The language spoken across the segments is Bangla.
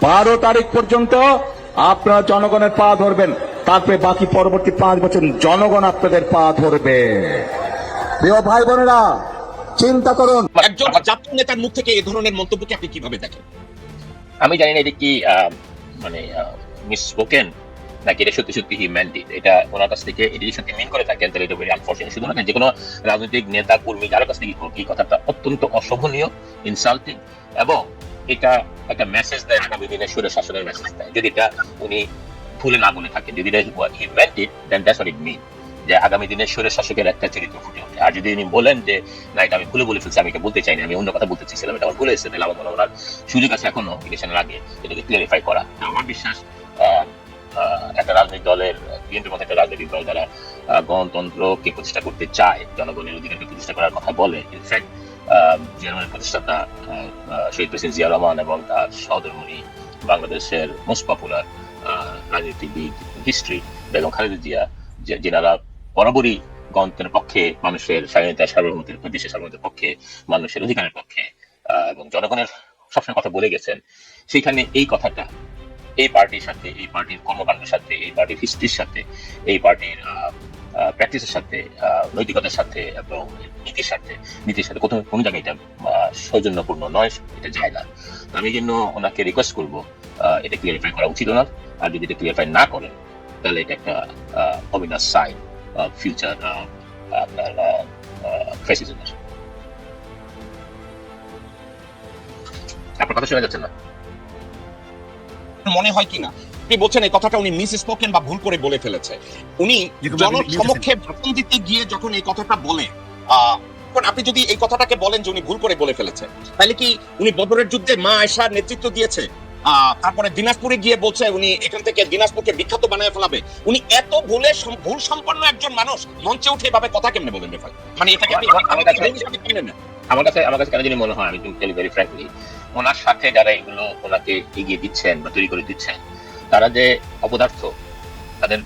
12 তারিখ পর্যন্ত আপনারা জনগণের পা ধরবেন, তারপরে বাকি পরবর্তী 5 বছর জনগণ আপনাদের পা ধরবে। প্রিয় ভাই বোনেরা, চিন্তা করুন, একজন জাতীয় নেতার মুখ থেকে এই ধরনের মন্তব্যকে আপনি কিভাবে দেখেন? আমি জানি না এটা কি মানে মিস স্পোকেন নাকি এটা সত্যি সত্যি হি মেন্ট ইট। এটা ওনার কাছ থেকে এটা সত্যি মিন করে থাকেন তাহলে এটা ভেরি আনফরচুনেট। শুধু না, যে কোনো রাজনৈতিক নেতা কর্মী যার কাছ থেকে এই কথাটা অত্যন্ত অশোভনীয়, ইনসাল্টিং, এবং এটা একটা মেসেজ দেয়, আগামী দিনে সুরের শাসনের মেসেজ দেয়। যদি এটা উনি ভুলে না বলে থাকেন, যদি he meant it, then that's what it mean, যে আগামী দিনে সুরের শাসকের একটা চরিত্র ফুটে ওঠে। আর যদি উনি বলেন যে না এটা আমি ভুলে বলে ফেলছি, আমি এটা বলতে চাইনি, আমি অন্য কথা বলতে চাইছিলাম, এটা আমার ভুলে এসেছে, তাহলে আমার মনে হয় ওনার সুযোগ আছে এখনো ইলেকশনের আগে এটাকে ক্লিয়ারিফাই করা। আমার বিশ্বাস একটা রাজনৈতিক দলের, বিএনপির মতো একটা রাজনৈতিক দল যারা গণতন্ত্রকে প্রতিষ্ঠা করতে চায়, জনগণের অধিকারকে প্রতিষ্ঠা করার কথা বলে, ইনফ্যাক্ট জিয়ারমানের প্রতিষ্ঠাতা শহীদ প্রেসিডেন্ট জিয়া রহমান এবং তার সহধর্মিণী বাংলাদেশের মোস্ট পপুলার রাজনীতিবিদ হিস্ট্রি বেগম খালেদা জিয়া, যেনারা বরাবরই গণতন্ত্রের পক্ষে, মানুষের স্বাধীনতা সার্বভৌমত্বের, দেশের সার্বভৌমত্বের পক্ষে, মানুষের অধিকারের পক্ষে এবং জনগণের সবসময় কথা বলে গেছেন, সেইখানে এই কথাটা এই পার্টির সাথে, এই পার্টির কর্মকাণ্ডের সাথে, এই পার্টির হিস্ট্রির সাথে, এই পার্টির প্র্যাকটিসের সাথে, নৈতিকতার সাথে এবং নীতির সাথে কোনো জায়গায় এটা সৌজন্যপূর্ণ নয়, এটা যায় না। আমি জন্য ওনাকে রিকোয়েস্ট করবো এটা ক্লিয়ারিফাই করা উচিত ওনার। আর যদি এটা ক্লিয়ারিফাই না করেন তাহলে এটা একটা অবিনাশ সাইন ফিউচার আপনার ফ্যাসিজমের। আপনার কথা শোনা যাচ্ছে না? মনে হয় কিনা আপনি বলছেন এই কথাটা উনি মিস স্পোকেন বা ভুল করে বলে ফেলেছে। উনি জনসমক্ষে ভাষণ দিতে গিয়ে যখন এই কথাটা বলে, আপনি যদি এই কথাটাকে বলেন যে উনি ভুল করে বলে ফেলেছে, তাহলে কি উনি বদরের যুদ্ধে মা আয়েশার নেতৃত্ব দিয়েছে, তারপরে দিনাজপুরে গিয়ে বলছে উনি এখান থেকে দিনাজপুরকে বিখ্যাত বানায় ফেলাবে, উনি এত ভুল সম্পন্ন একজন মানুষ মঞ্চে উঠে এভাবে কথা কেমনে বলেন? মানে এটাকে আমার কাছে কেন জানি মনে হয়, আমি ভেরি ফ্র্যাঙ্কলি, ওনার সাথে যারা এগুলো ওনাকে এগিয়ে দিচ্ছেন বা তৈরি করে দিচ্ছেন, তারা যে অপদার্থ, তাদের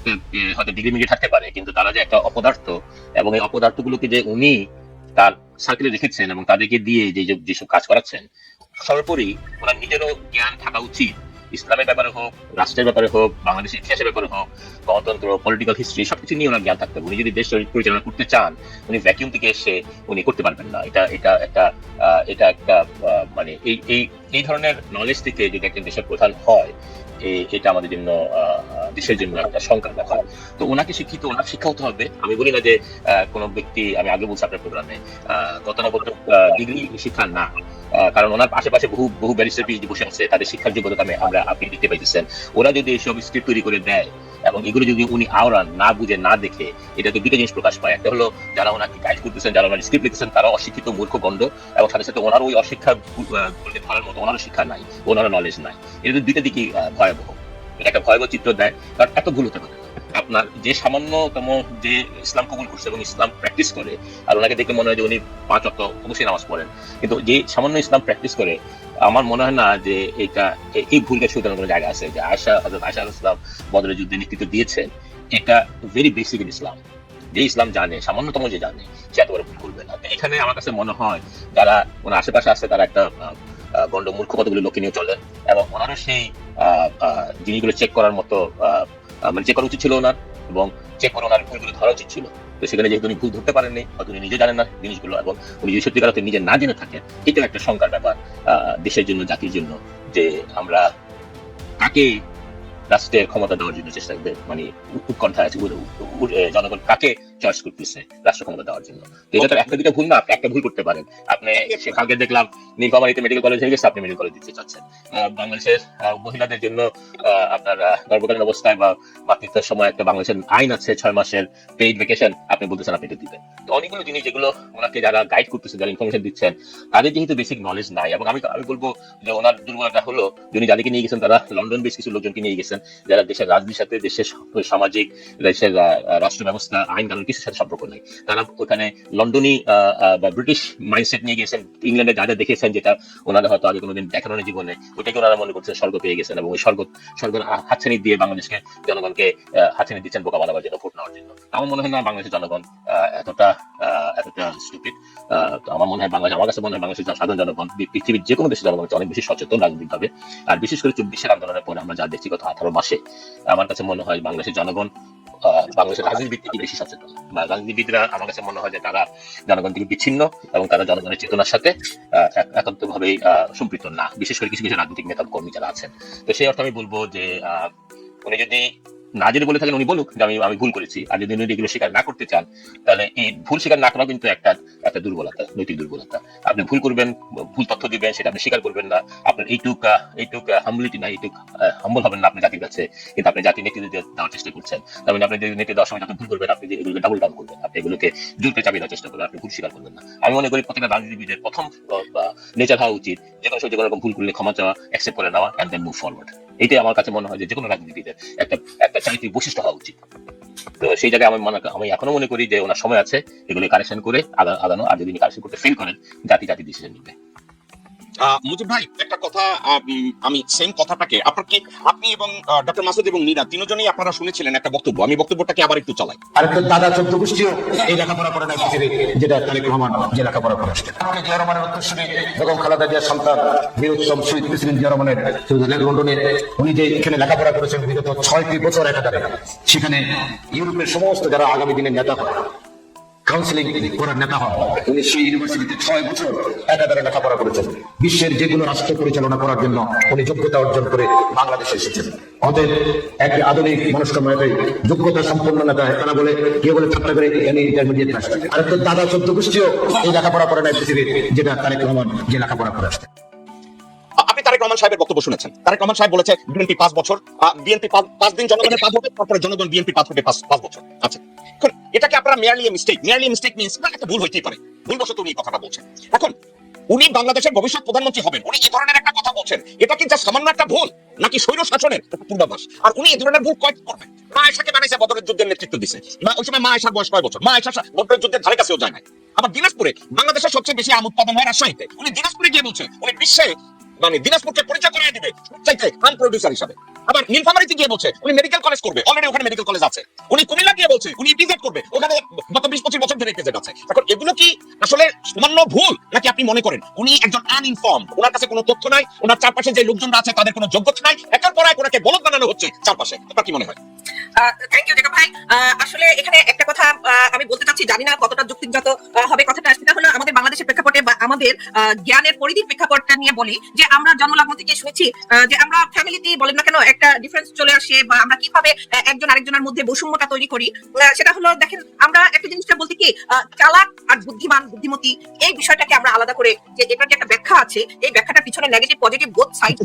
হয়তো ডিগ্রি মিগ্রি থাকতে পারে, কিন্তু তারা যে একটা অপদার্থ, এবং এই অপদার্থগুলোকে যে উনি তার সার্কেলে রেখেছেন এবং তাদেরকে দিয়ে যেসব কাজ করাচ্ছেন, সর্বোপরি ওনার নিজেরও জ্ঞান থাকা উচিত। ইসলামের ব্যাপারে হোক, রাষ্ট্রের ব্যাপারে হোক, বাংলাদেশের ইতিহাসের ব্যাপারে হোক, গণতন্ত্র, পলিটিক্যাল হিস্ট্রি, সবকিছু নিয়ে ওনার জ্ঞান থাকতে হবে। উনি যদি দেশ পরিচালনা করতে চান, উনি ভ্যাকিউম থেকে এসে উনি করতে পারবেন না। এটা একটা মানে এই ধরনের নলেজ থেকে যদি একটা দেশের প্রধান হয়, এটা আমাদের জন্য, দেশের জন্য একটা শঙ্কার ব্যাপার। তো ওনাকে ওনার শিক্ষা হতে হবে। আমি বলি না যে কোনো ব্যক্তি, আমি আগে বলছি আপনার প্রোগ্রামে, গতানুগত ডিগ্রি শিক্ষা না, কারণ ওনার আশেপাশে বহু ব্যারিস্টার পিএইচডি বসে আছে, তাদের শিক্ষার যোগ্যতা আপনি দেখতে পাইতেছেন। ওরা যদি এইসব স্ক্রিপ্ট তৈরি করে দেয় এবং এগুলো যদি উনি আওড়ান, না বুঝে না দেখে, এটা তো দুটো জিনিস প্রকাশ পায়। একটা হলো যারা ওনাকে গাইড করতেছেন, যারা ওনার স্ক্রিপ্ট লিখতেছেন, তারা অশিক্ষিত, মূর্খ, গণ্ড, এবং সাথে সাথে ওনার ওই অশিক্ষা বলতে ধরার মতো ওনারও শিক্ষা নাই, ওনারও নলেজ নাই। এটা তো দুইটা দিকই ভয়াবহ। এটা একটা ভয়াবহ চিত্র দেয়, কারণ এত ভুল হতে পারে। আপনার যে সামান্যতম যে ইসলাম কবুল করছে এবং ইসলাম প্র্যাকটিস করে, আর ওনাকে দেখে মনে হয় যে উনি 5 ওয়াক্ত অবশ্যই নামাজ পড়েন, কিন্তু যে সামান্য ইসলাম প্র্যাকটিস করে, আমার মনে হয় না যে এই ভুলটা শুধরানোর কোনো জায়গা আছে। যে হযরত আয়েশা আলাইহিস সালাম বদরের যুদ্ধে নেতৃত্ব দিয়েছেন, এটা ভেরি বেসিক ইন ইসলাম। যে ইসলাম জানে, সামান্যতম যে জানে, সে এত বড় ভুল করবে না। এখানে আমার কাছে মনে হয় যারা ওনার আশেপাশে আছে, তারা একটা গণ্ড মূর্খ কতগুলো লোককে নিয়ে চলেন, এবং ওনারও সেই জিনিসগুলো চেক করার মতো, মানে চেক করা উচিত ছিল ওনার, এবং চেক করে ওনার ভুলগুলো ধরা উচিত ছিল। তো সেখানে যেহেতু উনি ভুল ধরতে পারেননি, হয়তো উনি নিজে জানেন না জিনিসগুলো, এবং উনি যদি সত্যিকার অর্থে নিজে না জেনে থাকেন, এটাও একটা শঙ্কার ব্যাপার দেশের জন্য, জাতির জন্য, যে আমরা কাকে রাষ্ট্রের ক্ষমতা দেওয়ার জন্য চেষ্টা করবে, মানে উৎকণ্ঠা আছে, জনগণ কাকে চয়েস করতেছে রাষ্ট্র ক্ষমতা দেওয়ার জন্য। এটা তো একটা দুটা ভুল না, আপনি একটা ভুল করতে পারেন। আপনি কালকে দেখলাম নীলফামারীতে মেডিকেল কলেজ হয়ে গেছে, আপনি মেডিকেল কলেজ দিতে চাচ্ছেন। বাংলাদেশের মহিলাদের জন্য আপনার গর্ভকালীন অবস্থায় বা মাতৃত্বের সময় একটা বাংলাদেশের আইন আছে 6 মাসের পেইড ভ্যাকেশন, আপনি বলতেছেন আপনি এটা দিবেন। তো অনেকগুলো জিনিস যেগুলো ওনাকে যারা গাইড করতেছে, যারা ইনফরমেশন দিচ্ছেন, তাদের যেহেতু বেসিক নলেজ নাই, এবং আমি বলবো যে ওনার দুর্বলতা হলো যিনি যাদেরকে নিয়ে গেছেন, তারা লন্ডন বেশ কিছু লোকজনকে নিয়ে গেছেন, যারা দেশের রাজনীতির সাথে, দেশের সামাজিক, দেশের রাষ্ট্র ব্যবস্থা, আইন কানুন কিছুর সাথে সম্পর্ক নেই। তারা ওখানে লন্ডনী বা ব্রিটিশ মাইন্ডসেট নিয়ে গিয়েছেন, ইংল্যান্ডে যা যা দেখেছেন যেটা ওনারা হয়তো আগে কোনোদিন দেখানো নেই জীবনে, ওটাকে ওনারা মনে করছেন স্বর্গ পেয়ে গেছেন, এবং ওই স্বর্গের হাতছানি দিয়ে বাংলাদেশকে জনগণকে হাতছানি দিচ্ছেন বোকা বানাবার জন্য, ভোট নেওয়ার জন্য। আমার মনে হয় না বাংলাদেশের জনগণ এতটা স্টুপিড। তো আমার মনে হয় আমার কাছে মনে হয় বাংলাদেশের সাধারণ জনগণ পৃথিবীর যে কোনো দেশের জনগণ অনেক বেশি সচেতন রাজনৈতিকভাবে। আর বিশেষ করে 24 আন্দোলনের পরে আমরা যা দেখছি গত 18 মাসে, আমার কাছে মনে হয় বাংলাদেশের জনগণ বাংলাদেশের রাজনীতিবিদ থেকে বেশি সচেতন, বা রাজনীতিবিদরা আমার কাছে মনে হয় যে তারা জনগণ থেকে বিচ্ছিন্ন এবং তারা জনগণের চেতনার সাথে একান্তভাবেই সম্পৃক্ত না, বিশেষ করে কিছু কিছু রাজনৈতিক নেতা কর্মী যারা আছেন। তো সেই অর্থে আমি বলবো যে উনি যদি না যদি বলে থাকেন উনি বলুক যে আমি ভুল করেছি, আর যদি উনি এগুলো স্বীকার না করতে চান তাহলে এই ভুল স্বীকার না করা কিন্তু একটা দুর্বলতা, নৈতিক দুর্বলতা। আপনি ভুল করবেন, ভুল তথ্য দিবেন, সেটা আপনি স্বীকার করবেন না, আপনার এইটুক হাম্বলিটি না, এইটুক হাম্বল হবেন না আপনি জাতির কাছে, কিন্তু আপনি জাতির নেতৃত্ব দেওয়ার চেষ্টা করছেন। তার মানে আপনি যদি নেতৃত্ব দেওয়ার সময় যখন ভুল করবেন, আপনি এগুলোকে ডাবল ডাউন করবেন, আপনি এগুলোকে জুলতে চাপিয়ে দেওয়ার চেষ্টা করবেন, আপনি ভুল স্বীকার করবেন না। আমি মনে করি প্রত্যেকটা রাজনীতিবিদের প্রথম নেচার হওয়া উচিত যে কোনো সময় যে কোনো রকম ভুল করলে ক্ষমা চাওয়া, অ্যাকসেপ্ট করে নেওয়া, এন্ড দেন মুভ ফরওয়ার্ড। এইটাই আমার কাছে মনে হয় যে কোনো রাজনীতিবিদের একটা চারিত্রিক বৈশিষ্ট্য হওয়া উচিত। তো সেই জায়গায় আমি এখনো মনে করি যে ওনার সময় আছে এগুলো কারেকশন করে আগানো, আর যদি কারেকশন করতে ফেল করেন জাতি ডিসিশন নিবে। মুজিব ভাই, একটা কথা, আমি সেম কথাটাকে আপনি এবং ডক্টর মাসুদ এবং নীরা তিনজনেই আপনারা শুনেছিলেন একটা বক্তব্য, আমি বক্তব্যটাকে আবার একটু চালাই। আর একটা দাদা 14 গোষ্ঠীও এই লেখাপড়া করে না পৃথিবী, যেটা তারেক রহমান যে লেখাপড়া করে আসছে। জিয়া রহমানের উত্তরসূরি বেগম খালেদা জিয়ার সন্তান বীরোত্তম শহীদ প্রেসিডেন্ট জিয়া রহমানের লন্ডনে উনি যে এখানে লেখাপড়া করেছেন বিগত 6টি বছর একাধারে, সেখানে ইউরোপের সমস্ত যারা আগামী দিনের নেতা হয়, কাউন্সিলিং করার নেতা হয়, উনি সেই ইউনিভার্সিটিতে 6 বছর একাধারে লেখাপড়া করেছেন। বিশ্বের যে কোনো রাষ্ট্র পরিচালনা করার জন্য উনি যোগ্যতা অর্জন করে বাংলাদেশে এসেছেন। অতএব এক আধুনিক মনস্কময়তায় যোগ্যতা সম্পন্ন নেতা তারা বলে কেউ বলে ঠাট্টা করে এখানে ইন্টারমিডিয়েট আসছে। আর একটা দাদা 14 গোষ্ঠীও এই লেখাপড়া করে নাই পৃথিবীর, যেটা তারেক রহমান যে লেখাপড়া করে আসছে। আপনি তারেক রহমান সাহেবের বক্তব্য শুনেছেন। তারেক রহমান সাহেব বলেছে বিএনপি 5 বছর, বিএনপি 5 দিন জনগণের পাঁচ হবে, তারপরে জনগণ বিএনপি 5 বছর। আচ্ছা, এখন এটাকে আপনারা মেয়ারলি মিস্টেক মিন্স একটা ভুল হইতেই পারে, ভুলবশত উনি কথা বলছেন। এখন উনি বাংলাদেশের ভবিষ্যৎ প্রধানমন্ত্রী হবেন, উনি এই ধরনের একটা কথা বলছেন, এটা কি যা সামান্য একটা ভুল নাকি স্বৈর শাসনের পূর্বাভাস? আর উনি এই ধরনের ভুল কয় করবেন? মা আয়েশাকে বানাইছে, বদরের যুদ্ধের নেতৃত্ব দিছে। ওই সময় মা আয়েশার বয়স কয় বছর? মা আয়েশা বদরের যুদ্ধের ধারে কাছেও যায় না। আবার দিনাজপুরে, বাংলাদেশের সবচেয়ে বেশি আম উৎপাদন হয় রাজশাহীতে, উনি দিনাজপুরে গিয়ে বলছে উনি বিশ্বে দিনাজপুরকে পরিচয় করিয়ে দিবে চাইতে আম প্রোডিউসার হিসাবে। আবার নীলফামারীতে গিয়ে বলছে উনি মেডিকেল কলেজ করবে, অলরেডি ওখানে মেডিকেল কলেজ আছে। উনি কুমিল্লা গিয়ে বলছে উনি ইপিজেড করবে, ওখানে গত 20-25 বছর ধরে ইপিজেড আছে। এখন এগুলো কি আসলে সামান্য ভুল, নাকি আপনি মনে করেন উনি একজন আনইনফর্মড, ওনার কাছে কোনো তথ্য নাই, ওনার চারপাশে যে লোকজনরা আছে তাদের কোনো যোগ্যতা নাই, একের পর এক ওনাকে বলদ বানানো হচ্ছে চারপাশে? আপনার কি মনে হয়? থ্যাংক ইউ জেকা ভাই। আসলে এখানে একটা কথা আমি বলতে চাচ্ছি, জানি না কতটা যুক্তিগত হবে কথাটা। সেটা হলো আমাদের বাংলাদেশের প্রেক্ষাপটে বা আমাদের জ্ঞানের পরিধির প্রেক্ষাপটটা নিয়ে বলি যে আমরা জন্মলগ্ন থেকে শুনেছি যে আমরা ফ্যামিলিতে বলেন না কেন একটা ডিফারেন্স চলে আসে, বা আমরা কিভাবে একজন আরেকজনের মধ্যে বৈষম্যতা তৈরি করি। সেটা হলো, দেখেন আমরা একটা জিনিসটা বলতে কি চালাক আর বুদ্ধিমান বুদ্ধিমতী এই বিষয়টাকে আমরা আলাদা করে যে এটার যে একটা ব্যাখ্যা আছে, এই ব্যাখ্যাটার পিছনে নেগেটিভ পজিটিভ বোথ সাইড,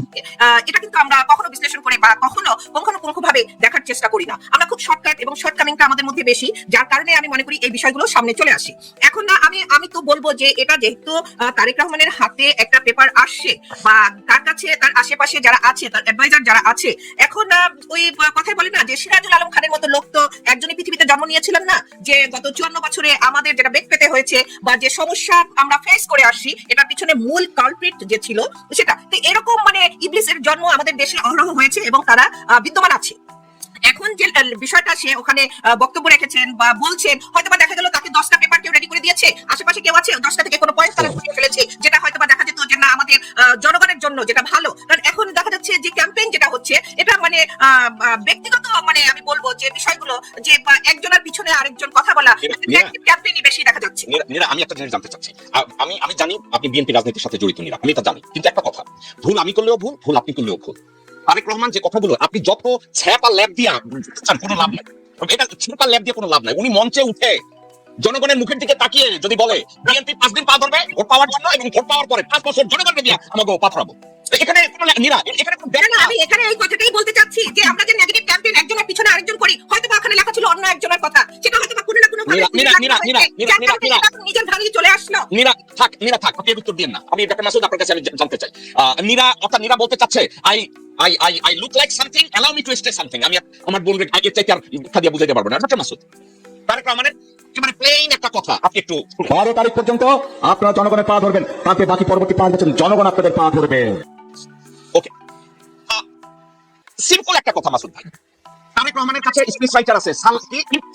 এটা কিন্তু আমরা কখনো বিশ্লেষণ করে বা কখনো পুঙ্খানুপুঙ্খভাবে দেখার চেষ্টা করি না। আমরা খুব শর্টকাট এবং শর্টকামিংটা আমাদের মধ্যে বেশি, যার কারণে আমি মনে করি এই বিষয়গুলো সামনে চলে আসে। এখন না আমি তো বলবো যে এটা যেহেতু তারেক রহমানের হাতে একটা পেপার আসছে, বা তার কাছে তার আশেপাশে যারা আছে, তার অ্যাডভাইজার যারা আছে, এখন ওই কথাই বলে না যে সিরাজুল আলম খানের মতো লোক তো একজনই পৃথিবীতে জন্ম নিয়েছিলেন না, যে গত 54 বছরে আমাদের যেটা বেগ পেতে হয়েছে বা যে সমস্যা আমরা ফেস করে আসছি, এটার পিছনে মূল কালপ্রিট যে ছিল সেটা। তো এরকম ইবলিসের জন্ম আমাদের দেশে অহরহ হয়েছে এবং তারা বিদ্যমান আছে। এখন যে বিষয়টা সে ওখানে বক্তব্য রেখেছেন বা বলছেন, হয়তোবা দেখা গেল তাকে 10টা পেপার কেউ রেডি করে দিয়েছে, আশেপাশে কেউ আছে 10টা থেকে কোনো পয়েন্ট তারা ঘুরিয়ে ফেলেছে, যেটা হয়তোবা দেখা যেত যে না আমাদের জনগণের জন্য যেটা ভালো। কারণ এখন দেখা যাচ্ছে যে ক্যাম্পেইন যেটা হচ্ছে এটা ব্যক্তিগত আমি বলবো যে বিষয়গুলো যে একজনের পিছনে আরেকজন কথা বলা, ক্যাম্পেইনই বেশি দেখা যাচ্ছে। আমি একটা জিনিস জানতে চাচ্ছি, আমি জানি আপনি বিএনপি রাজনীতির সাথে জড়িত, নীরা, আমি এটা জানি, কিন্তু একটা কথা, ভুল আমি করলেও ভুল আপনি করলেও ভুল। তারেক রহমান যে কথাগুলো আপনি যত ছ্যাপা ল্যাব দিয়া কোনো লাভ নাই, এটা ছ্যাপা ল্যাব দিয়ে কোনো লাভ নাই। উনি মঞ্চে উঠে জনগণের মুখের দিকে তাকিয়ে যদি বলে বিএনপি 5 দিন পা ধরবে ভোট পাওয়ার জন্য, এবং ভোট পাওয়ার পরে 5 বছর জনগণকে দিয়ে আমাকে পাঠাবো, এখানে আমি এখানে এই কথাটাই বলতে চাচ্ছি যে আমরা যে নেগেটিভ ক্যাম্পেইন একজনের পিছনে আরেকজন করি, হয়তো বা ওখানে লেখা ছিল অন্য একজনের কথা, সেটা হয়তো বা কোনো না কোনো ভাবে নিজের ধারিয়ে চলে আসলো। নীরা থাক, আপনি এর উত্তর দিন না। আমি ডক্টর মাসুদ আপনার কাছে আমি জানতে চাই, নীরা বলতে চাচ্ছে I look like something, allow me to say something. আমি আমার বোনকে আগে চাইতে আর শিক্ষা দিয়ে বুঝাইতে পারবো না। ডক্টর মাসুদ, তারেক রহমানের একেবারে প্লেন একটা কথা, আপনি একটু 12 তারিখ পর্যন্ত আপনারা জনগণের পা ধরবেন, তারপরে বাকি পরবর্তী 5 বছর জনগণ আপনাদের পা ধরবে। ওকে, সিম্পল একটা কথা মাসুদ ভাই, তারেক রহমানের কাছে স্পিচ রাইটার আছে,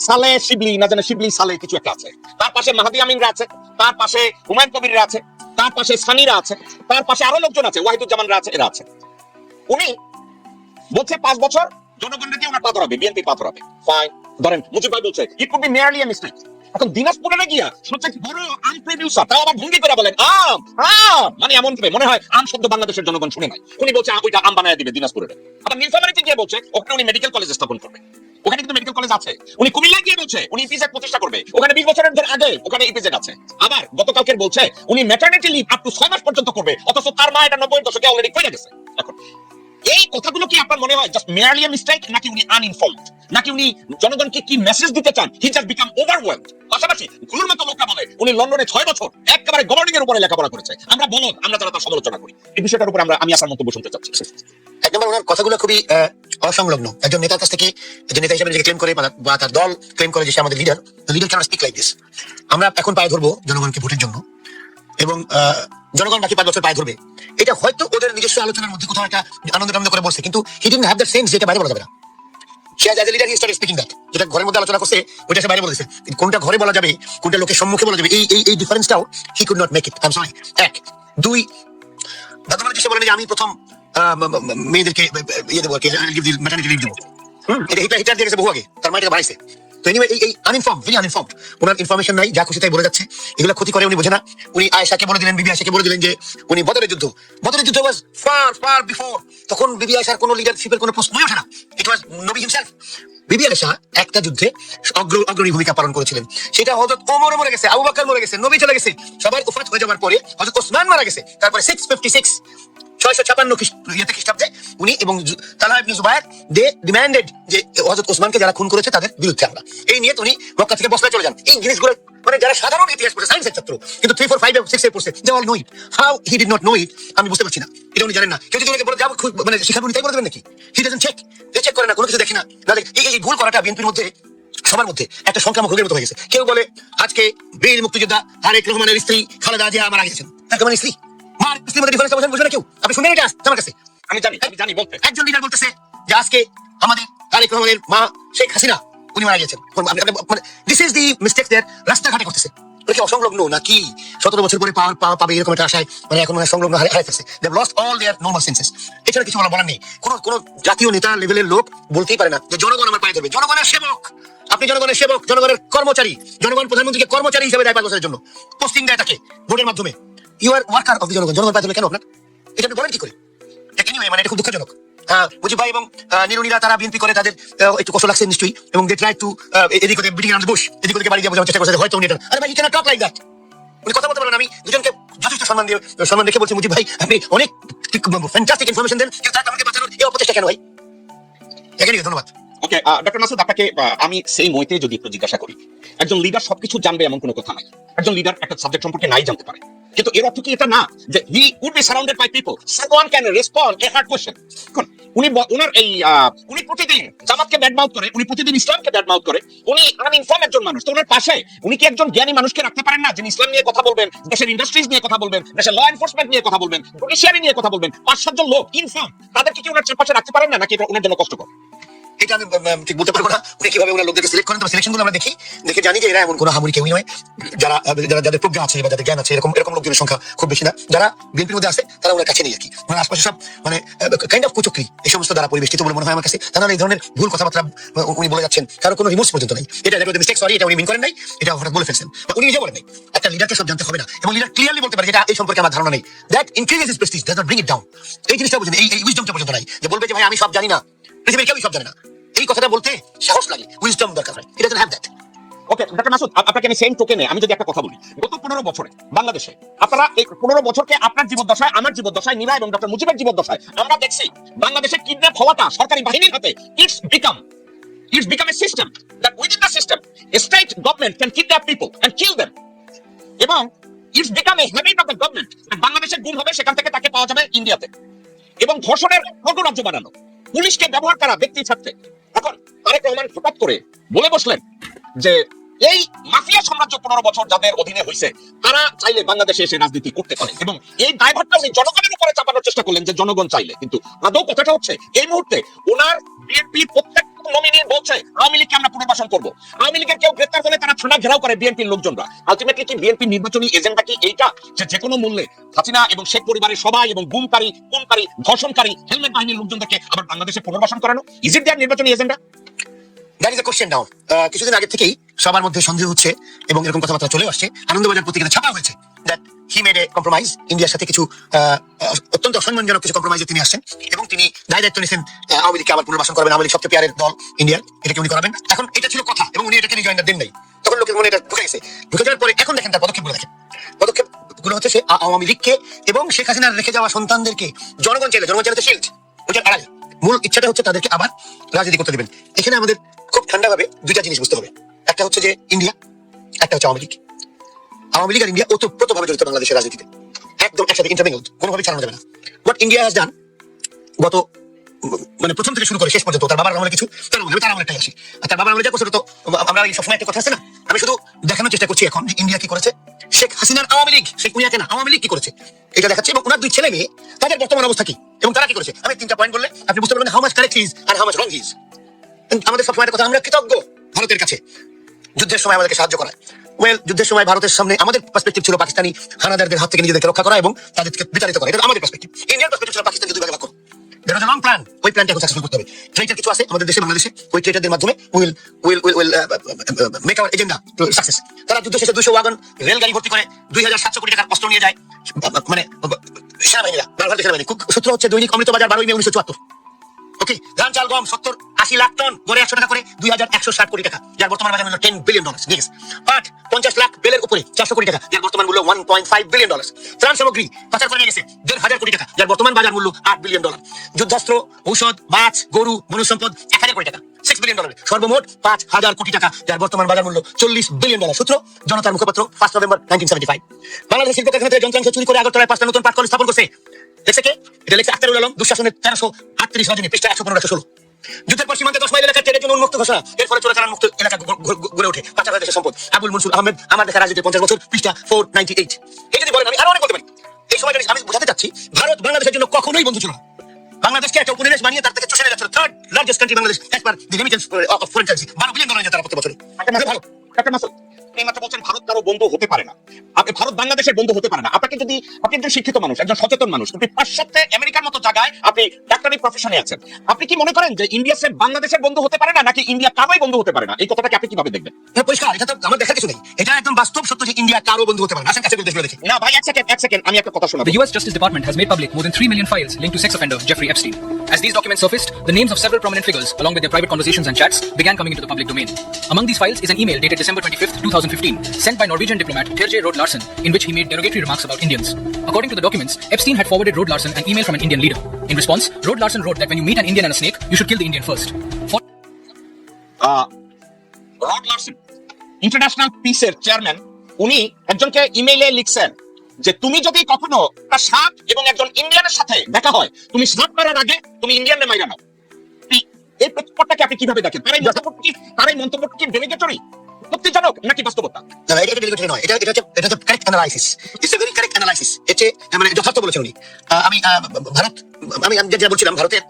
সালে শিবলি না জানে শিবলি সালে কিছু একটা আছে, তার পাশে মাহাদি আমিনরা আছে, তার পাশে হুমায়ুন কবিররা আছে, তার পাশে সানিরা আছে, তার পাশে আরো লোকজন আছে, ওয়াহিদুজ্জামানরা আছে, এরা আছে। উনি বলছে 5 বছর জনগণকে দিয়ে ওনার পা ধরাবে, বিএনপি পা ধরাবে। ফাইন, ধরেন মুজিব ভাই বলছে it could be merely a mistake. এখন দিনাজপুরে গিয়া সবচেয়ে বড় আম প্রডিউসার, তাও আবার ভঙ্গি করে বলেন আম আম, মানে এমন ভাবে মনে হয় আম শব্দ বাংলাদেশের জনগণ শুনে নাই। উনি বলছে ওইটা আম বানায় দিবে দিনাজপুরে। আবার নীলফামারীতে গিয়ে বলছে ওখানে উনি মেডিকেল কলেজ স্থাপন করবে, ওখানে কিন্তু মেডিকেল কলেজ আছে। উনি কুমিল্লায় গিয়ে বলছে উনি ইপিজেড প্রতিষ্ঠা করবে, ওখানে 20 বছরের আগে ওখানে ইপিজেড আছে। আবার গতকালকের বলছে উনি ম্যাটারনিটি লিভ আপ টু 6 মাস পর্যন্ত করবে, অথচ তার মা এটা 90 দশকে অলরেডি করে গেছে। এখন এই কথাগুলো কি আপনার মনে হয় জাস্ট মেয়ারলি আ মিস্টেক, নাকি উনি আনইনফর্মড, নাকি উনি জনগণকে কি মেসেজ দিতে চান হি জাস্ট বিকাম ওভারওয়েলড? পাশাপাশি ঘুর মতো লোকরা বলে উনি লন্ডনে 6 বছর একেবারে গভর্নিং এর উপরে লেখাপড়া করেছে। আমরা বলো, আমরা যারা তার সমালোচনা করি, এই বিষয়টার উপর আমি আপনার মন্তব্য শুনতে চাচ্ছি। এক নম্বর, ওনার কথাগুলো খুবই অসংলগ্ন। একজন নেতার কাছ থেকে, একজন নেতা হিসেবে নিজেকে ক্লেম করে বা তার দল ক্লেম করে যে সে আমাদের leader, leader can speak like this. আমরা এখন পায়ে ধরবো জনগণকে ভোটের জন্য, এবং জনগণ বাকি 5 বছর পায়ে ধরবে, এটা হয়তো ওদের নিজস্ব আলোচনার মধ্যে কোথাও একটা আনন্দ করে বলছে, কিন্তু he didn't have that sense, যেটা বাইরে বলা যাবে না। সে as a leader he started speaking that, যেটা ঘরের মধ্যে আলোচনা করছে ওইটা সে বাইরে বলেছে। কোনটা ঘরে বলা যাবে, কোনটা লোকের সম্মুখে বলা যাবে, এই ডিফারেন্সটাও he could not make it. I am sorry. 1 2 বর্তমানে যে সে বলেন যে আমি প্রথম মেয়েদেরকে ইয়ে দেবো আর কি, ম্যাটারনিটি লিভ দেবো, এটা হিটার দিয়ে গেছে বহু আগে, তার মাইটা বাড়াইছে। তো এনিওয়ে এই আনইনফর্মড, ভেরি আনইনফর্মড, ওনার ইনফরমেশন নাই, যা খুশি তাই বলে যাচ্ছে। এগুলো ক্ষতি করে, উনি বোঝে না। উনি আয়েশাকে বলে দিলেন, বিবি আয়েশাকে বলে দিলেন যে উনি বদরের যুদ্ধ ওয়াজ ফার বিফোর, তখন বিবি আয়েশার কোনো লিডারশিপের কোনো প্রশ্নই ওঠে না, ইট ওয়াজ নবী হিমসেলফ। বিবি আয়েশা একটা যুদ্ধে অগ্রণী ভূমিকা পালন করেছিলেন, সেটা হযরত ওমর মরে গেছে, আবু বকর মরে গেছে, নবী চলে গেছে, সবার উফাত হয়ে যাওয়ার পরে হযরত ওসমান মারা গেছে, তারপরে 656 খ্রিস্টাব্দে উনি এবং তালহা ইবনে জুবায়ের দে ডিমান্ডেড যে হযরত ওসমানকে যারা খুন করেছে তাদের বিরুদ্ধে আমরা, এই নিয়ে উনি মক্কা থেকে বসরায় চলে যান। এই জিনিসগুলো মানে যারা সাধারণ ইতিহাস পড়ে, সায়েন্সের ছাত্র, কিন্তু 3 4 5 এবং 6 এ পড়ছে, they all know it. How he did not know it আমি বুঝতে পারছি না, এটা উনি জানেন না। কেউ যদি ওনাকে বলে যাবো মানে শিখাবো, উনি তাই বলে দেবেন নাকি? হি ডাজন্ট চেক করে না, কোনো কিছু দেখি না। এই ভুল করাটা বিএনপির মধ্যে, সবার মধ্যে একটা সংক্রামক রোগের মতো হয়ে গেছে। কেউ বলে আজকে বীর মুক্তিযোদ্ধা তারেক রহমানের স্ত্রী খালেদা জিয়া মারা গেছেন, তাকে মানে স্ত্রী মার স্ত্রীর মধ্যে ডিফারেন্স বুঝবে না কেউ? আপনি শুনেন এটা আমার কাছে? আমি জানি বলতে একজন লিডার বলতেছে যে আজকে আমাদের তারেক রহমানের মা শেখ হাসিনা উনি মারা গেছেন। This is the mistake that রাস্তাঘাটে করতেছে। কি অসংলগ্ন নাকি 17 বছর পরে পাবে এরকম একটা আশায়, মানে এখন সংলগ্ন হারিয়ে ফেলছে। They have lost all their normal senses. এছাড়া কিছু বলার নেই। কোন জাতীয় নেতা লেভেলের লোক বলতেই পারে না যে জনগণ আমার পায়ে ধরবে। জনগণের সেবক আপনি, জনগণের সেবক, জনগণের কর্মচারী। জনগণ প্রধানমন্ত্রীকে কর্মচারী হিসেবে দেয় 5 বছরের জন্য, পোস্টিং দেয় তাকে ভোটের মাধ্যমে। You are worker of the জনগণ। জনগণ পায়ে ধরবে কেন আপনার? এটা আপনি বলেন কি করে? মানে এটা খুব দুঃখজনক। মুজিব ভাই এবং নিরুনিরা তারা বিএনপি করে, তাদের একটু কষ্ট লাগছে নিশ্চয়ই, এবং দে ট্রাই টু এদিক ওদিক বিটিং অ্যারাউন্ড দ্য বুশ, এদিক ওদিকে বাড়ি দিয়ে বোঝানোর চেষ্টা করছে হয়তো উনি এটা। আরে ভাই, you can't talk like that. উনি কথা বলতে পারেন। আমি দুজনকে যথেষ্ট সম্মান রেখে বলছি, মুজিব ভাই আপনি অনেক ফ্যান্টাস্টিক ইনফরমেশন দেন, কিন্তু তার আমাকে বাঁচানোর এই অপচেষ্টা কেন ভাই? এখানেই ধন্যবাদ। ওকে, ডক্টর মাসুদ, আপনাকে আমি সেই মইতে যদি একটু জিজ্ঞাসা করি, একজন লিডার সবকিছু জানবে এমন কোনো কথা নাই। একজন লিডার একটা সাবজেক্ট সম্পর্কে নাই জানতে পারে, কিন্তু এর অর্থ কি এটা না যে he would be surrounded by people, someone can respond a hard question. উনি প্রতিদিন জামাতকে ব্যাডমাউথ করে, উনি প্রতিদিন ইসলামকে ব্যাডমাউথ করে, উনি আনইনফর্ম একজন মানুষ। তো ওনার পাশে উনি কি একজন জ্ঞানী মানুষকে রাখতে পারেন না, যিনি ইসলাম নিয়ে কথা বলবেন, দেশের ইন্ডাস্ট্রিজ নিয়ে কথা বলবেন, দেশের ল এনফোর্সমেন্ট নিয়ে কথা বলবেন, জুডিশিয়ারি নিয়ে কথা বলবেন? 5-7 জন লোক ইনফর্ম, তাদেরকে কি ওনার পাশে রাখতে পারেন না, নাকি এটা ওনার জন্য কষ্টকর? এটা আমি ঠিক বলতে পারবো না উনি কিভাবে ওনার লোকদেরকে সিলেক্ট করেন। তবে সিলেকশন গুলো আমরা দেখে জানি যে এরা এমন কোনো হামুরি কেউই নয়। যাদের প্রজ্ঞা আছে বা যাদের জ্ঞান আছে, এরকম লোকজনের সংখ্যা খুব বেশি না। যারা বিএনপির মধ্যে আছে তারা ওনার কাছে নেই আর কি। মানে আশপাশে সব মানে কাইন্ড অফ কুচক্রি এই সমস্ত দ্বারা পরিবেষ্টিত বলে মনে হয় আমার কাছে। তারা এই ধরনের ভুল কথাবার্তা উনি বলে যাচ্ছেন, কারো কোনো রিমোর্স পর্যন্ত নাই। এটা মিস্টেক, সরি, এটা উনি মিন করেন নাই, এটা হঠাৎ বলে ফেলছেন। উনি নিজে বলেন নাই। একটা লিডারকে সব জানতে হবে না, এবং লিডার ক্লিয়ারলি বলতে পারে যেটা এই সম্পর্কে আমার ধারণা নেই। That increases his Prestige, does not bring it down. এই জিনিসটা বুঝেন, এই উইজডমটা পর্যন্ত নাই যে বলবে যে ভাই আমি সব জানি না, পৃথিবীর কেউই সব জানে না। এই কথাটা বলতে সাহস লাগে, উইজডম দরকার হয়। It doesn't have that. Okay, doctor Masud, আপনাকে আমি সেম টোকেনে আমি যদি একটা কথা বলি, গত 15 বছরে বাংলাদেশে আপনারা এই 15 বছরকে আপনার জীবদ্দশায়, আমার জীবদ্দশায়, নীলা এবং ডক্টর মুজিবের জীবদ্দশায় আমরা দেখছি বাংলাদেশে কিডন্যাপ হওয়াটা সরকারি বাহিনীর হাতে it's become a system that within the system state government can kidnap people and kill them, এবং it's become a habit of the government. বাংলাদেশের গুম হবে, সেখান থেকে তাকে পাওয়া যাবে ইন্ডিয়াতে, এবং ধর্ষণের অগ্ররাজ্য বানানো, পুলিশকে ব্যবহার করা ব্যক্তি ছাড়তে। এখন তারেক রহমান হঠাৎ করে বলে বসলেন যে এই মাফিয়া সাম্রাজ্য 15 বছর যাদের অধীনে হয়েছে তারা চাইলে বাংলাদেশে এসে রাজনীতি করতে পারে, এবং এই দায়ভারটা উনি জনগণের উপরে চাপানোর চেষ্টা করলেন যে জনগণ চাইলে। কিন্তু আদৌ কথাটা হচ্ছে এই মুহূর্তে ওনার বিএনপি প্রত্যেক নমিনি বলছে আওয়ামী লীগকে আমরা পুনর্বাসন করব। আওয়ামী লীগের কেউ গ্রেফতার হলে তারা থানা ঘেরাও করে বিএনপির লোকজনরা। আলটিমেটলি কি বিএনপি নির্বাচনী এজেন্ডা কি এইটা যে কোনো মূল্যে হাসিনা এবং শেখ পরিবারের সবাই এবং গুমকারী, খুনকারী, ধর্ষণকারী, হেলমেট বাহিনীর লোকজনদেরকে আবার বাংলাদেশে পুনর্বাসন করানো? ইজ ইট দেয়ার নির্বাচনী agenda? That is a question now. কিছুদিন আগে থেকেই সবার মধ্যে সন্দেহ হচ্ছে এবং এরকম কথাবার্তা চলে আসছে, আনন্দবাজার পত্রিকাতে ছাপা হয়েছে that he made a compromise, ইন্ডিয়ার সাথে কিছু অত্যন্ত অসম্মানজনক কিছু কম্প্রোমাইজে তিনি আসছেন এবং তিনি দায়িত্ব নিয়েছেন আওয়ামী লীগকে আবার পুনর্বাসন করবেন, আওয়ামী লীগ সবচেয়ে পেয়ারের দল ইন্ডিয়ার, এটাকে উনি করাবেন। এখন এটা ছিল কথা এবং উনি এটাকে রিজয়েন্ডার দেন নাই, তখন লোকের মনে এটা ঢুকে গেছে। ঢুকে যাওয়ার পরে এখন দেখেন তার পদক্ষেপগুলো দেখেন। পদক্ষেপগুলো হচ্ছে সে আওয়ামী লীগকে এবং শেখ হাসিনার রেখে যাওয়া সন্তানদেরকে জনগণ চাইলে তো শিল্ড ওইটার আড়াই মূল ইচ্ছাটা হচ্ছে তাদেরকে আবার রাজনীতি করতে দেবেন। এখানে আমাদের খুব ঠান্ডাভাবে দুইটা জিনিস বুঝতে হবে, একটা হচ্ছে যে ইন্ডিয়া, একটা হচ্ছে আওয়ামী লীগ। আওয়ামী লীগ আর ইন্ডিয়া ওতপ্রোতভাবে জড়িত বাংলাদেশের রাজনীতিতে, একদম একসাথে ইন্টারমিংলড, কোনোভাবে ছাড়ানো যাবে না। হোয়াট ইন্ডিয়া হ্যাজ ডান গত মানে প্রথম থেকে শুরু করে শেষ পর্যন্ত, তার বাবার আমলে কিছু, তার আমলেরটাই আসি। আর তার বাবার আমলে যা করছিল তো আমরা সবসময় একটা কথা আছে না, আমি শুধু দেখানোর চেষ্টা করছি এখন ইন্ডিয়া কি করেছে, শেখ হাসিনার আওয়ামী লীগ, শেখ মুজিবকে না আওয়ামী লীগ কি করেছে এটা দেখাচ্ছে, এবং ওনার দুই ছেলে মেয়ে তাদের বর্তমান অবস্থা কি এবং তারা কি করেছে। আমি 3টা পয়েন্ট বললে আপনি বুঝতে পারবেন হাউ মাচ কারেক্ট ইজ আর হাউ মাচ রং ইজ। আমাদের সবসময় একটা কথা, আমরা কৃতজ্ঞ ভারতের কাছে, যুদ্ধের সময় আমাদেরকে সাহায্য করায়। ওয়েল, যুদ্ধের সময় ভারতের সামনে আমাদের পার্সপেক্টিভ ছিল পাকিস্তানি হানাদারদের হাত থেকে নিজেদেরকে রক্ষা করা এবং তাদেরকে বিতাড়িত করা, এটা আমাদের পার্সপেক্টিভ। ইন্ডিয়ার পার্সপেক্টিভ ছিল পাকিস্তানকে দুই ভাগে ভাগ করা। There was a long plan, ওই প্ল্যানটা এখন সাকসেসফুল করতে হবে। ট্রেটার কিছু আছে আমাদের দেশে, বাংলাদেশে, ওই ট্রেটারদের মাধ্যমে will make our agenda to success. তারা যুদ্ধ শেষে 200 ওয়াগন রেলগাড়ি ভর্তি করে 2700 কোটি টাকার অস্ত্র নিয়ে যায়, মানে সেনাবাহিনীরা, ভারতের সেনাবাহিনী। সূত্র হচ্ছে দৈনিক অমৃত বাজার 12 মে 1974। ওকে, ধান চাল গম 70-80 লাখ টন, গড়ে 100 টাকা করে 2160 কোটি টাকা, যার বর্তমান বাজার মূল্য $10 বিলিয়ন। ইয়েস, পাট 50 লাখ, বেলের উপরে 400 কোটি টাকা, যার বর্তমান মূল্য $1.5 বিলিয়ন। ত্রাণ সামগ্রী পাচার করে নিয়ে গেছে 1,500 কোটি টাকা, যার বর্তমান বাজার মূল্য $8 বিলিয়ন। যুদ্ধাস্ত্র, ঔষধ, মাছ, গরু, মনুষ্য সম্পদ 1000 কোটি টাকা, $6 বিলিয়ন। সর্বমোট 5000 কোটি টাকা, যার বর্তমান বাজার মূল্য $40 বিলিয়ন। সূত্র জনতার মুখপাত্র, 1 নভেম্বর 1975। বাংলাদেশ শিল্প কারখানা থেকে যন্ত্রাংশ চুরি করে আগরতলায় 5টা নতুন পাট কল স্থাপন করছে। দেখছে কে? এটা লেখছে আখতারুল আলম, দুঃশাসনের 1338 রজনী, পৃষ্ঠা 115-116। যুদ্ধের পর সীমান্তে 10 মাইল এলাকার ট্রেডের জন্য উন্মুক্ত ঘোষণা, এর ফলে চোরাচালান মুক্ত এলাকা গড়ে ওঠে, পাচার দেশের সম্পদ। আবুল মনসুর আহমেদ, আমার দেখা রাজনীতি 50 বছর, পৃষ্ঠা 498। এই যদি বলেন আমি আরো অনেক বলতে পারি। এই সময় আমি বোঝাতে চাচ্ছি ভারত বাংলাদেশের জন্য কখনোই বন্ধু ছিল না। বাংলাদেশকে একটা উপনিবেশ বানিয়ে তার থেকে চষে নিয়ে যাচ্ছিল। Third largest country Bangladesh as per the remittance of foreign currency, $12 billion তারা প্রতি বছরে। একটা মাসল এই মাত্র বলছেন ভারত কারো বন্ধু হতে পারে না, আপনি ভারত বাংলাদেশের বন্ধু হতে পারে না। আপনাকে যদি, আপনি একজন শিক্ষিত মানুষ, একজন সচেতন মানুষ, আপনি পাশ্চাত্যে আমেরিকার মতো জায়গায় আপনি ডাক্তারি প্রফেশনে আছেন, আপনি কি মনে করেন যে ইন্ডিয়া সে বাংলাদেশের বন্ধু হতে পারে না, নাকি ইন্ডিয়া কারোই বন্ধু হতে পারে না? এই কথাটাকে আপনি কিভাবে দেখবেন? পরিষ্কার, এটা তো আমার দেখার কিছু নেই, এটা একদম বাস্তব সত্য যে ইন্ডিয়া কারো বন্ধু হতে পারে না। আসেন কাছে দেশগুলো দেখি। না ভাই, এক সেকেন্ড আমি একটা কথা শোনাবো। The US Justice Department has made public more than 3 million files linked to sex offender Jeffrey Epstein. As these documents surfaced, the names of several prominent figures, along with their private conversations and chats, began coming into the public domain. Among these files is an email dated December 25th, 2015, sent by Norwegian diplomat Terje Road Larsen, in which he made derogatory remarks about Indians. According to the documents, Epstein had forwarded Road Larsen an email from an Indian leader. In response, Road Larsen wrote that when you meet an Indian and a snake, you should kill the Indian first. Rod Larsen, international পিসের চেয়ারম্যান, উনি একজনকে ইমেইলে লিখছেন যে তুমি যদি কখনো একটা সাপ এবং একজন ইন্ডিয়ানের সাথে দেখা হয়, তুমি সাপ মারার আগে তুমি ইন্ডিয়ানকে মাইরা নাও। এই প্রেক্ষাপটটাকে আপনি কিভাবে দেখেন? তার এই মন্তব্যটা কি ডেলিগেটরি, উত্তেজনক নাকি বাস্তবতা? না, এটা ডেলিগেটরি নয়, এটা হচ্ছে correct analysis. It's a very correct analysis. এটা মানে যথার্থ বলেছেন উনি। আমি আমি যেটা বলছিলাম, ভারতের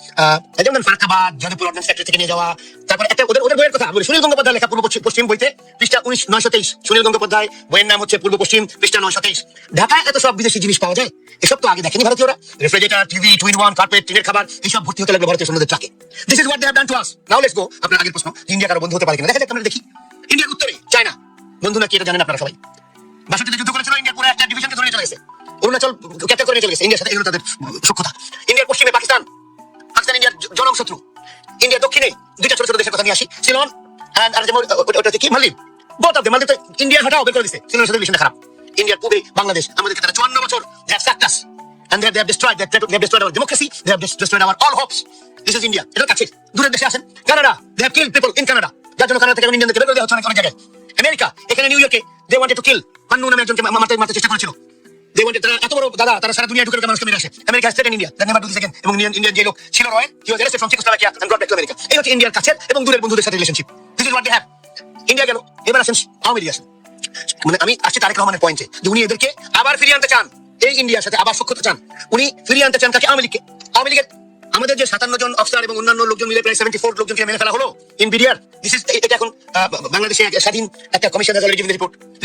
যেমন ফারাক্কাবাদ, যাদবপুর অর্ডিন্যান্স ফ্যাক্টরি থেকে নিয়ে যাওয়া, তারপরে একটা ওদের বইয়ের কথা বলি, সুনীল গঙ্গোপাধ্যায় লেখা পূর্ব পশ্চিম বইতে, পৃষ্ঠা 923। সুনীল গঙ্গোপাধ্যায়, বইয়ের নাম হচ্ছে পূর্ব পশ্চিম, পৃষ্ঠা 923। ঢাকায় এত সব বিদেশি জিনিস পাওয়া যায়, এসব তো আগে দেখেনি ভারতীয়রা। Refrigerator, TV, two in one, carpet, টিনের খাবার, এইসব ভর্তি হতে লাগলো ভারতীয় সৈন্যদের ট্রাকে। This is what they have done to us. Now let's go. আপনার আগের প্রশ্ন, ইন্ডিয়া কারো বন্ধু হতে পারে কিনা, দেখা যাক। আমরা দেখি ইন্ডিয়ার উত্তরে চায়না বন্ধু নাকি এটা জানেন আপনারা সবাই। 62তে যুদ্ধ করেছিল, ইন্ডিয়ার পুরো একটা ডিভিশনকে ধরে নিয়ে চলে গেছে, অরুণাচল ক্যাপ্চার করে নিয়ে চলে গেছে ইন্ডিয়ার সাথে। এগুলো তাদের সক্ষতা। ইন্ডিয়ার পশ্চিমে পাকিস্তান ইন্ডিয়ার জনম শত্রু। ইন্ডিয়ার দক্ষিণে দুইটা ছোট ছোট দেশের কথা নিয়ে আসি, সিলন আর যেমন ওটা কি মালদ্বীপ। বোথ অফ দেম, মালদ্বীপ তো ইন্ডিয়ার হাটাও বের করে দিয়েছে, সিলনের সাথে রিলেশন খারাপ। ইন্ডিয়ার পূর্বে বাংলাদেশ, আমাদেরকে তারা 54 বছর they have sacked us and they have destroyed our democracy, they have destroyed our all hopes. This is India. এটা কাছে। দূরের দেশে আছেন Canada, they have killed people in Canada, যার জন্য কানাডা থেকে ইন্ডিয়ানদেরকে বের করে দেওয়া হচ্ছে অনেক জায়গায়। আমেরিকা, এখানে নিউ ইয়র্কে they wanted to kill Pannu নামে একজনকে মারতে চেষ্টা করেছিল। they wanted, তারা এত বড় দাদা, তারা সারা দুনিয়া ঢুকে মানুষকে মেরে আসে। America state in India, that never do this again. এবং ইন্ডিয়ান যে লোক ছিল royal, he was arrested from Czechoslovakia and brought back to America. এই হচ্ছে ইন্ডিয়ার কাছের এবং দূরের বন্ধুদের সাথে relationship. This is what they have. India গেল, এবার আসেন আওয়ামী লীগ আসেন। মানে আমি আসছি তারেক রহমানের পয়েন্টে যে উনি এদেরকে আবার ফিরিয়ে আনতে চান, এই ইন্ডিয়ার সাথে আবার সখ্যতা চান, উনি ফিরিয়ে আনতে চান কাকে? আওয়ামী লীগকে। আওয়ামী লীগের আমাদের যে 57 জন অফিসার এবং অন্যান্য লোকজন মিলে প্রায় 74 লোকজনকে মেরে ফেলা হলো ইন বিডিআর। এটা এখন বাংলাদেশে স্বাধীন একটা কমিশন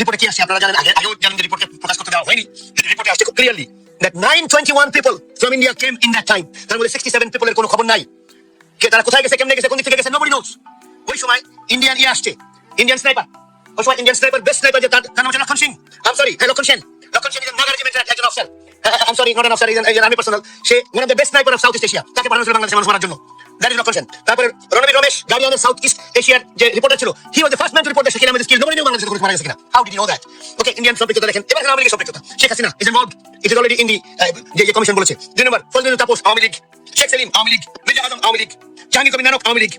রিপোর্টে কি আসছে আপনারা জানেন, আগেও জানেন, রিপোর্টে প্রকাশ করতে দেওয়া হয়নি। রিপোর্টে আসছে খুব clearly that 921 people from India came in that time. তার মধ্যে 67 people এর কোনো খবর নাই। কে তারা কোথায় গেছে, কেমনে গেছে, কোন দিক থেকে গেছে, nobody knows. ওই সময় ইন্ডিয়ান আসছে, ইন্ডিয়ান স্নাইপার, ওই সময় ইন্ডিয়ান স্নাইপার, বেস্ট স্নাইপার যে তার নাম হচ্ছে লক্ষণ সিং। লক্ষণ Sen is a Naga regimental একজন officer. I'm sorry, not an officer, he's an army personnel. Say one of the best sniper of South East Asia. তাকে পাঠানো ছিল বাংলাদেশের মানুষ মারার জন্য। That is লক্ষণ সেন। তারপরে রণবীর রমেশ গার্ডিয়ানের সাউথ ইস্ট এশিয়ার যে রিপোর্টার ছিল, he was the first man to report that Sheikh Ahmed is killed. Nobody knew বাংলাদেশের কোনো মারা গেছে কিনা। How did you know that? Okay, Indian সম্পৃক্ততা দেখেন। এবার আওয়ামী লীগের সম্পৃক্ততা, Sheikh Hasina is involved. It is already in the যে কমিশন বলেছে। 2 নম্বর ফজলুল তাপস আওয়ামী লীগ, শেখ সেলিম আওয়ামী লীগ, মির্জা আজম আওয়ামী লীগ, জাহাঙ্গীর কবির নানক আওয়ামী লীগ,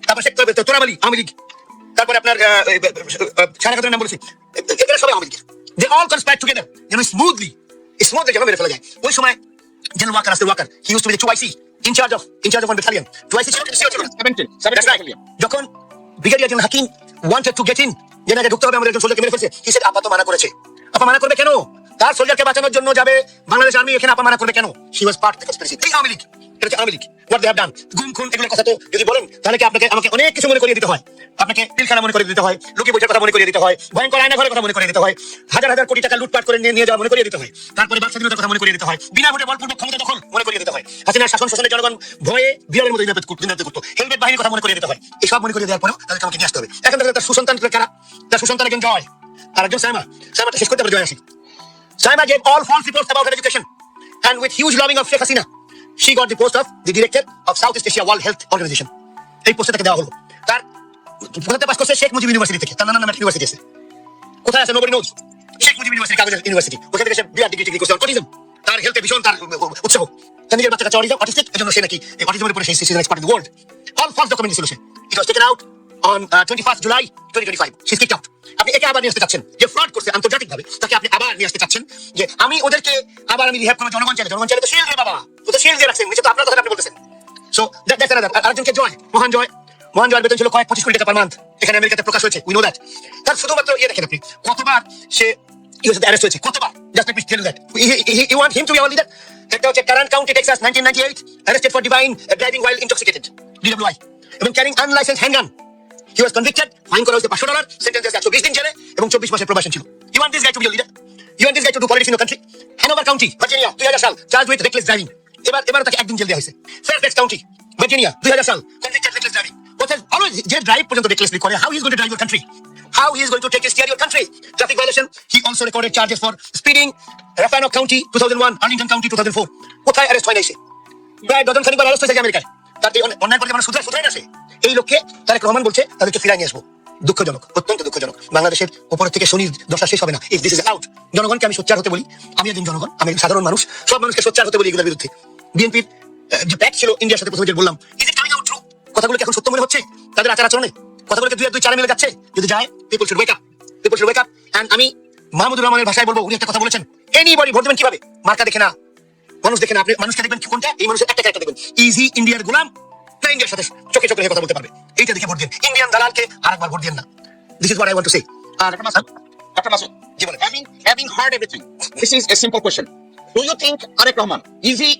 তারপর শেখ তোরাব আলী আওয়ামী লীগ, তারপরে আপনার সারা খাতুনের নাম বলেছি, এরা সবাই আওয়ামী লীগের। They all conspired together, smoothly যেন মেরে ফেলা যায়। ওই সময় General Walker, Walker, he used to be the 2IC in charge of one battalion. 2IC ছিল, 17 That's right. যখন brigadier general Hakim wanted to get in, যেন আগে ঢুকতে হবে, আমাদের একজন সোলজারকে মেরে ফেলছে, he said আপা তো মানা করেছে। আপা মানা করবে কেন? তার সোলজারকে বাঁচানোর জন্য যাবে বাংলাদেশ আর্মি, এখানে আপা মানা করবে কেন? She was part of the conspiracy. এই আওয়ামী লীগ, এটা হচ্ছে Awami League. What they have done, গুম খুন এগুলোর কথা তো যদি বলেন তাহলে কি আপনাকে আমাকে অনেক কিছু মনে করিয়ে দিতে হয়। আপনাকে পিলখানা মনে করিয়ে দিতে হয়, লুকি বইটার কথা মনে করিয়ে দিতে হয়, ভয়ঙ্কর আয়না ঘরের কথা মনে করিয়ে দিতে হয়, হাজার হাজার কোটি টাকা লুটপাট করে নিয়ে যাওয়া মনে করিয়ে দিতে হয়, তারপরে বাক স্বাধীনতার কথা মনে করিয়ে দিতে হয়, বিনা ভোটে বলপূর্বক ক্ষমতা দখল মনে করিয়ে দিতে হয়, হাসিনার শাসন শোষণে জনগণ ভয়ে বিড়ালের মতো দিনাতে করতো, হেলমেট বাহিনীর কথা মনে করিয়ে দিতে হয়। এসব মনে করিয়ে দেওয়ার পরেও তাদেরকে আমাকে নিয়ে আসতে হবে। এখন তার সুসন্তান কারা? তার সুসন্তান একজন জয় আর একজন সাইমাটা শেষ করতে পারে। জয় আসি, Saima gave all false reports about her education, and with huge lobbying of Sheikh Hasina, she got the post of the director of Southeast Asia World Health Organization. এই পোস্টে তাকে দেওয়া হলো। তার কোথাতে পাস করছে? শেখ মুজিব ইউনিভার্সিটি থেকে। তার নানা ইউনিভার্সিটি আছে, কোথায় আছে nobody knows. Sheikh Mujib university, কাগজের ইউনিভার্সিটি, ওখান থেকে সে বিআর ডিগ্রি করছে অটিজম। তার হেলথে ভীষণ তার উৎসাহ, তার নিজের বাচ্চা কাছে অটিস্টিক, এজন্য সে নাকি এই অটিজমের উপরে সেই season expert in the world. All false document ছিল সে। It was taken out on 21st July 2025. She's kicked out. আপনি একে আবার নিয়ে আসতে চাচ্ছেন, যে ফ্রড করছে আন্তর্জাতিকভাবে, তাকে আপনি আবার নিয়ে আসতে চাচ্ছেন যে আমি ওদেরকে আবার আমি রিহ্যাব করবো। জনগণ চাইলে তো শিল্ড রে বাবা, ও তো শিল্ড দিয়ে রাখছেন, নিচে তো আপনার কথা আপনি বলতেছেন। So that's another. আরেকজনকে মহান জয়ের বেতন ছিল কয়েক 25 কোটি টাকা পার মান্থ, এখানে আমেরিকাতে প্রকাশ হয়েছে, উই নো দ্যাট। তার শুধুমাত্র দেখেন আপনি কতবার সে ইউএসএতে অ্যারেস্ট হয়েছে, কতবার। Just let me tell you that you want him to be our leader. একটা হচ্ছে Current County Texas 1998, arrested for driving while intoxicated, DWI, এবং carrying unlicensed handgun. He was convicted, fine করা হয়েছে $500, সেন্টেন্স আছে 120 দিন জেলে এবং 24 মাসের প্রবাসন ছিল। You want this guy to be a leader? You want this guy to do politics in your country? Hanover County, Virginia, 2000 সাল, charged with reckless driving. এবার তাকে একদিন জেল দেওয়া হয়েছে। Fairfax County, Virginia, 2000 সাল, convicted reckless driving. What has always যে ড্রাইভ পর্যন্ত recklessly করে, how he is going to drive your country? How he is going to take steer your country? Traffic violation. He also recorded charges for speeding. Rappahannock County 2001, Arlington County 2004. কোথায় অ্যারেস্ট হয় নাই সে? প্রায় ডজন খানিকবার অ্যারেস্ট হয়েছে আমেরিকায়। তার অন্যায় করলে মানুষ শুধরায় না সে। এই লোককে তারেক রহমান বলছে তাদেরকে ফিরাই নিয়ে আসবো। দুঃখজনক, অত্যন্ত দুঃখজনক। বাংলাদেশের উপর থেকে শনির দশা শেষ হবে না ইফ দিস ইজ আউট। জনগণকে আমি সোচ্চার হতে বলি, আমি একজন জনগণ, আমি একজন সাধারণ মানুষ, সব মানুষকে সোচ্চার হতে বলি এগুলোর বিরুদ্ধে। বিএনপির যে প্যাক্ট ছিল ইন্ডিয়ার সাথে, প্রথমে যে বললাম, is it coming out true? কথাগুলো কি এখন সত্য মনে হচ্ছে তাদের আচার আচরণে? কথাগুলোকে দুই চারে মিলে যাচ্ছে? যদি যায়, people should wake up, and আমি মাহমুদুর রহমানের ভাষায় বলবো, উনি একটা কথা বলেছেন, এনিবডি ভোট দেবেন কিভাবে? মার্কা দেখে না, মানুষ দেখে না। আপনি মানুষকে দেখবেন কোনটা, এই মানুষের একটা ক্যারেক্টার দেখবেন, ইজি ইন্ডিয়ার গোলাম না ইন্ডিয়ার সাথে চোখে চোখে কথা বলতে পারবে, এইটা দেখে ভোট দিন। ইন্ডিয়ান দালালকে আরেকবার ভোট দিন না। This is what I want to say. আর Dr. Masood, having heard everything, this is a simple question. Do you think Tareq Rahman is he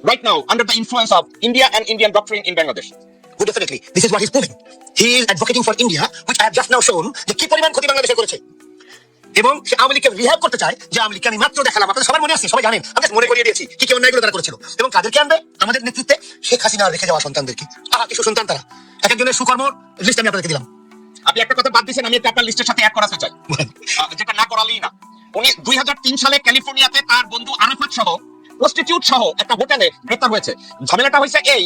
right now under the influence of India and Indian doctrine in Bangladesh? Well, definitely. This is what he's proving. He is advocating for India, which I have just now shown যে কি পরিমাণ ক্ষতি বাংলাদেশে করেছে। এবং সে আওয়ামী লীগকে রিহ্যাব করতে চায়, যে আওয়ামী লীগকে আমি মাত্র দেখালাম, আপনাদের সবার মনে আছে, সবাই জানেন, আমি মনে করিয়ে দিয়েছি কি কি অন্যায়গুলো তারা করেছিল। এবং কাদেরকে আনবে? আমাদের নেতৃত্বে শেখ হাসিনা রেখে যাওয়া সন্তানদেরকে। কি সুসন্তান তারা! এক একজনের সুকর্মর লিস্ট আমি আপনাদেরকে দিলাম। আপনি একটা কথা বাদ দিয়েছেন, আমি এটা আপনার লিস্টের সাথে অ্যাড করাতে চাই, যেটা না করালেই না। উনি 2003 সালে ক্যালিফোর্নিয়াতে তার বন্ধু আরাফাত সহ প্রস্টিটিউট সহ একটা হোটেলে গ্রেফতার হয়েছে। ঝামেলাটা হয়েছে এই,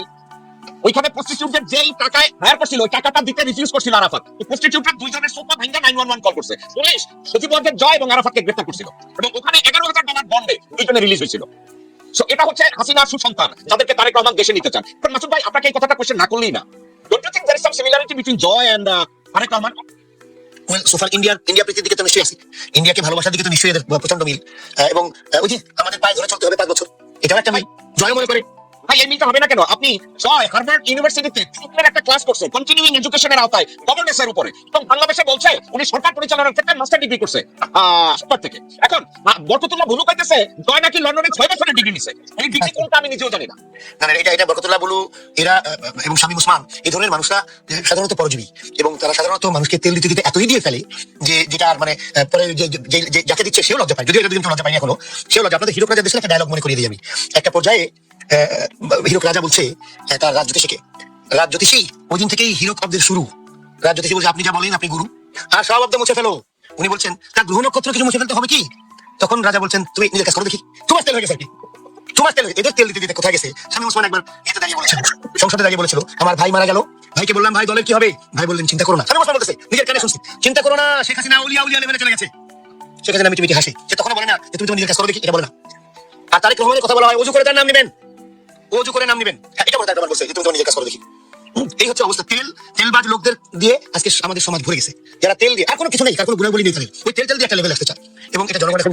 ওইখানে প্রস্টিটিউটদের যেই টাকায় হায়ার করছিল, ওই টাকাটা দিতে রিফিউজ করছিল আরাফাত। প্রস্টিটিউটরা দুইজনের সোফা ভাঙা 911 কল করছে, পুলিশ সচিববর্গের জয় এবং আরাফাতকে গ্রেফতার করছিল, এবং ওখানে $11,000 বন্ডে দুইজনে রিলিজ হয়েছিল। সো এটা হচ্ছে হাসিনার সুসন্তান, যাদেরকে তারেক রহমান দেশে নিতে চান। মাসুদ ভাই, আপনাকে এই কথাটা কোশ্চেন না করলেই না। Don't you think there is some similarity between Joy and Tareq Rahman? Well, so far India প্রীতির দিকে তো নিশ্চয়ই আছে, ইন্ডিয়াকে ভালোবাসার দিকে তো নিশ্চয়ই এদের প্রচন্ড মিল। এবং ওই যে আমাদের পায়ে ধরে চলতে হবে 5 বছর, এটাও একটা মিল। জয় মনে করে ভাই এই মিলটা হবে না কেন? আপনি হার্ভার্ড ইউনিভার্সিটিতে একটা ক্লাস করছেন কন্টিনিউইং এডুকেশনের আওতায় গভর্নেন্সের উপরে, এবং বাংলাদেশে বলছে উনি সরকার পরিচালনার ক্ষেত্রে মাস্টার ডিগ্রি করছে হার্ভার্ড থেকে। এখন বরকতুল্লাহ ভুলু কইতেছে জয় নাকি লন্ডনে 6 বছরের ডিগ্রি নিছে। এই ডিগ্রি কোনটা আমি নিজেও জানি না। না এটা বরকতুল্লাহ বুলু এরা এবং শামীম ওসমান এই ধরনের মানুষরা সাধারণত পরজীবী, এবং তারা সাধারণত মানুষকে তেল দিতে দিতে এতই দিয়ে ফেলে যে যেটা আর মানে পরে যাকে দিচ্ছে সেও লজ্জা পায়, যদিও এটা লজ্জা পায়নি এখনো, সেও লজ্জা। আপনাদের হিরক রাজা দেশের একটা ডায়লগ মনে করিয়ে দিই আমি। একটা পর্যায়ে হিরক রাজা বলছে তার রাজ জ্যোতিষীকে, রাজ জ্যোতিষী ওই দিন থেকেই হিরক অব্দের শুরু। রাজ জ্যোতিষী বলছে আপনি যা বলেন আপনি গুরু, আর সব অব্দ মুছে ফেলো। উনি বলছেন তার গ্রহ নক্ষত্র কিছু মুছে ফেলতে হবে কি? তখন রাজা বলছেন তুমি নিজের কাজ করো দেখি, তোমার তেল হয়ে গেছে আর কি, তোমার তেল। এদের তেল দিতে দিতে কোথায় গেছে? শামীম ওসমান একবার এতে দাঁড়িয়ে বলেছিল, সংসদে দাঁড়িয়ে বলেছিল আমার ভাই মারা গেল, ভাইকে বললাম ভাই দলের কি হবে? ভাই বললেন চিন্তা করো না। শামীম ওসমান বলতেছে নিজের কানে শুনছি, চিন্তা করো না, শেখ হাসিনা উলিয়া লেভেলে চলে গেছে। শেখ হাসিনা মিটি হাসি, সে তখন বলে না যে তুমি তোমার নিজের কাজ করো দেখি, এটা বলে না। আর তারেক রহমানের কথা বলা হয় ওযু করে তার নাম নেবেন, ওযু করে নাম নেবেন, এটা বলে তারেক রহমান বলছে যে তুমি তোমার নিজের কাজ করো দেখি। এই হচ্ছে অবস্থা। তেলবাজ লোকদের দিয়ে আজকে আমাদের সমাজ ভরে গেছে, যারা তেল দিয়ে আর কোনো কিছু নেই, তার কোনো গুণাবলী নেই, ওই তেল দিয়ে একটা লেভেল আসতে চায়, এবং এটা জনগণ এখন